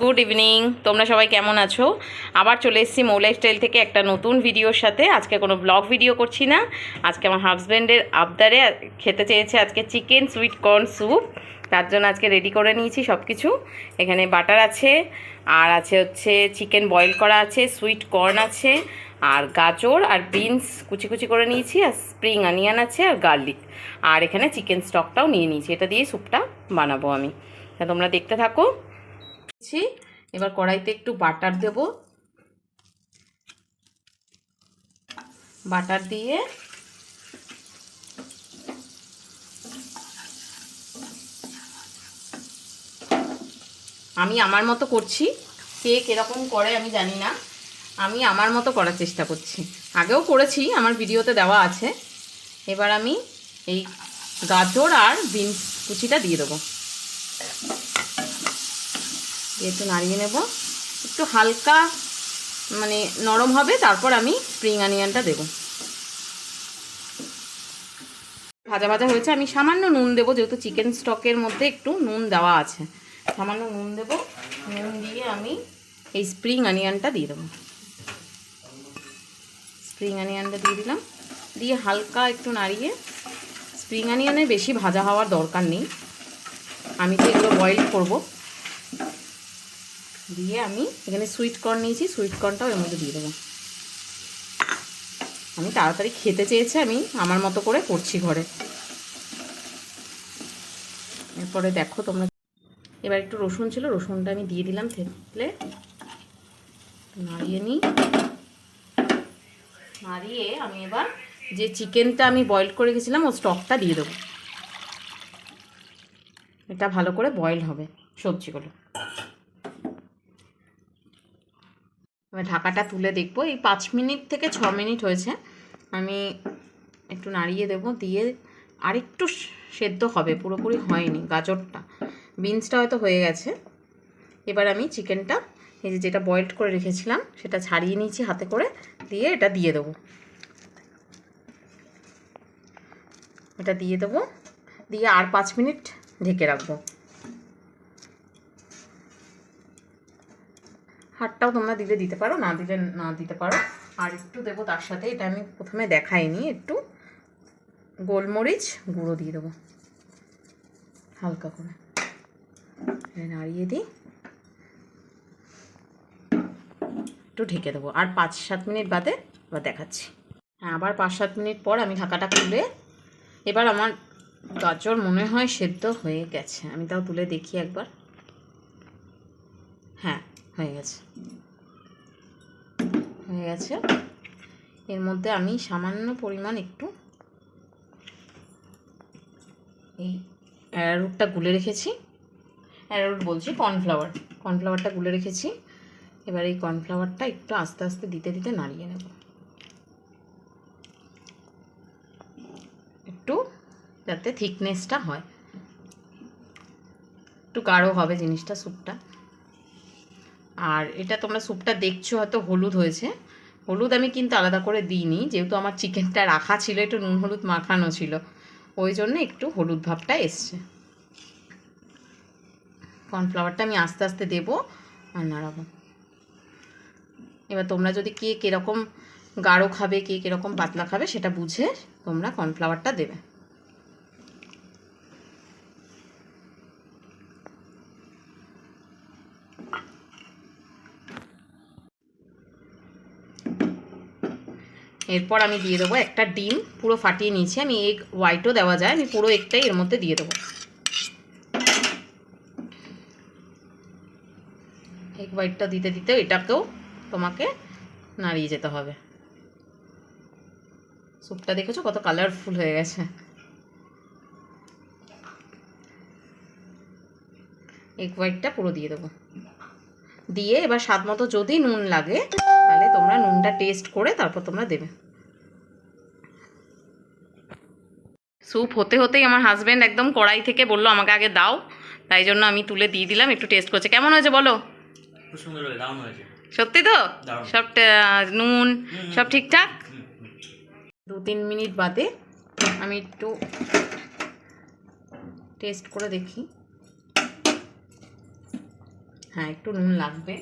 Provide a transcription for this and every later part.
Good evening. তোমরা সবাই কেমন আছো? আবার চলে এসেছি মৌ লাইফস্টাইল থেকে একটা নতুন ভিডিওর সাথে। আজকে কোনো ব্লগ ভিডিও করছি না। আজকে আমার হাজব্যান্ডের আবদারে খেতে চেয়েছে আজকে চিকেন সুইট কর্ন স্যুপ। তার জন্য আজকে রেডি করে নিয়েছি সব কিছু। এখানে বাটার আছে, আর আছে হচ্ছে চিকেন বয়েল করা আছে, সুইট কর্ন আছে, আর গাজর আর বিনস কুচি কুচি করে নিয়েছি, আর স্প্রিং অনিয়ন আছে, আর গার্লিক, আর এখানে চিকেন স্টকটাও নিয়ে নিয়েছি। এটা দিয়ে স্যুপটা বানাবো আমি। তা তোমরা দেখতে থাকো। এবার কড়াইতে একটু বাটার দেব। বাটার দিয়ে আমি আমার মতো করছি, কে কিরকম করে আমি জানি না, আমি আমার মতো করার চেষ্টা করছি। আগেও করেছি, আমার ভিডিওতে দেওয়া আছে। এবার আমি এই গাজর আর বিনস কুচিটা দিয়ে দেবো, দিয়ে একটু নাড়িয়ে নেব। একটু হালকা মানে নরম হবে, তারপর আমি স্প্রিং অনিয়নটা দেব। ভাজা ভাজা হয়েছে, আমি সামান্য নুন দেবো, যেহেতু চিকেন স্টকের মধ্যে একটু নুন দেওয়া আছে। সামান্য নুন দেব। নুন দিয়ে আমি এই স্প্রিং অনিয়নটা দিয়ে দেবো। স্প্রিং অনিয়নটা দিয়ে দিলাম, দিয়ে হালকা একটু নাড়িয়ে, স্প্রিং অনিয়নে বেশি ভাজা হওয়ার দরকার নেই, আমি তো এগুলো বয়েল করবো। দিয়ে আমি এখানে সুইট কর্ন নিয়েছি, সুইট কর্নটাও এর মধ্যে দিয়ে দেবো। আমি তাড়াতাড়ি খেতে চেয়েছি, আমি আমার মতো করে করছি ঘরে। এরপরে দেখো তোমরা, এবার একটু রসুন ছিল, রসুনটা আমি দিয়ে দিলাম থেতলে। নাড়িয়ে নিই, নাড়িয়ে আমি এবার যে চিকেনটা আমি বয়েল করে রেখেছিলাম ও স্টকটা দিয়ে দেবো। এটা ভালো করে বয়েল হবে সবজিগুলো। এবার ঢাকাটা তুলে দেখবো, এই 5 মিনিট থেকে 6 মিনিট হয়েছে। আমি একটু নাড়িয়ে দেবো, দিয়ে আরেকটু সেদ্ধ হবে, পুরোপুরি হয়নি গাজরটা, বিনসটা হয়তো হয়ে গেছে। এবার আমি চিকেনটা এই যে যেটা বয়েলড করে রেখেছিলাম সেটা ছাড়িয়ে নিয়েছি হাতে করে, দিয়ে এটা দিয়ে দেবো। এটা দিয়ে দেবো, দিয়ে আর 5 মিনিট ঢেকে রাখবো। হাতটাও তোমরা দিলে দিতে পারো, না দিলে না দিতে পারো। আর একটু দেবো তার সাথে, এটা আমি প্রথমে দেখাইনি, একটু গোলমরিচ গুঁড়ো দিয়ে দেবো হালকা করে। নাড়িয়ে দিই, একটু ঢেকে দেবো, আর 5-7 মিনিট বাদে আবার দেখাচ্ছি। হ্যাঁ, আবার 5-7 মিনিট পর আমি ঢাকাটা খুলে, এবার আমার গাজর মনে হয় সেদ্ধ হয়ে গেছে, আমি তাও তুলে দেখি একবার। হ্যাঁ, হয়ে গেছে, হয়ে গেছে। এর মধ্যে আমি সামান্য পরিমাণ একটু এই অ্যারারুটটা গুলে রেখেছি, অ্যারারুট বলছি কর্নফ্লাওয়ার, কর্নফ্লাওয়ারটা গুলে রেখেছি। এবার এই কর্নফ্লাওয়ারটা একটু আস্তে আস্তে দিতে দিতে নাড়িয়ে নেব, একটু যাতে থিকনেসটা হয়, একটু গাঢ় হবে জিনিসটা, স্যুপটা। আর এটা তোমরা স্যুপটা দেখছো হয়তো হলুদ হয়েছে, হলুদ আমি কিন্তু আলাদা করে দিইনি, যেহেতু আমার চিকেনটা রাখা ছিল, একটু নুন হলুদ মাখানো ছিল, ওই জন্য একটু হলুদ ভাবটা এসছে। কর্নফ্লাওয়ারটা আমি আস্তে আস্তে দেবো আর নাড়াবো। এবার তোমরা যদি কে কীরকম গাঢ় খাবে, কে কীরকম পাতলা খাবে, সেটা বুঝে তোমরা কর্নফ্লাওয়ারটা দেবে। এরপর আমি দিয়ে দেবো একটা ডিম, পুরো ফাটিয়ে নিয়েছি আমি, এগ হোয়াইটও দেওয়া যায়, আমি পুরো এগটাই এর মধ্যে দিয়ে দেবো। এগ হোয়াইটটা দিতে দিতে এটাকেও তোমাকে নাড়িয়ে যেতে হবে। স্যুপটা দেখেছো কত কালারফুল হয়ে গেছে। এগ হোয়াইটটা পুরো দিয়ে দেবো, দিয়ে এবার স্বাদ মতো যদি নুন লাগে তাহলে তোমরা নুনটা টেস্ট করে তারপর তোমরা দেবে। স্যুপ হতে হতেই আমার হাজব্যান্ড একদম কড়াই থেকে বললো আমাকে আগে দাও, তাই জন্য আমি তুলে দিয়ে দিলাম। একটু টেস্ট করছে, কেমন হয়েছে বলো? সত্যি তো? সব নুন সব ঠিকঠাক। 2-3 মিনিট বাদে আমি একটু টেস্ট করে দেখি। হ্যাঁ, একটু নুন লাগবে,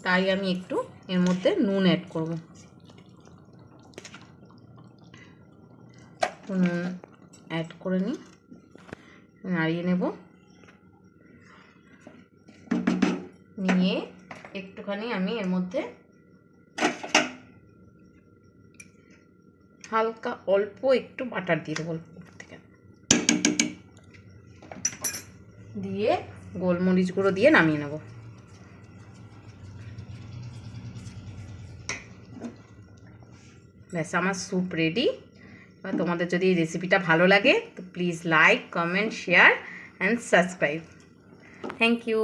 তাই আমি একটু এর মধ্যে নুন অ্যাড করব। নুন অ্যাড করে নিই, নাড়িয়ে নেব, নিয়ে একটুখানি আমি এর মধ্যে হালকা অল্প একটু বাটার দিয়ে দেবো থেকে, দিয়ে গোলমরিচ গুঁড়ো দিয়ে নামিয়ে নেব। ব্যাস, আমার স্যুপ রেডি। এবার তোমাদের যদি এই রেসিপিটা ভালো লাগে তো please like, comment, share and subscribe. Thank you.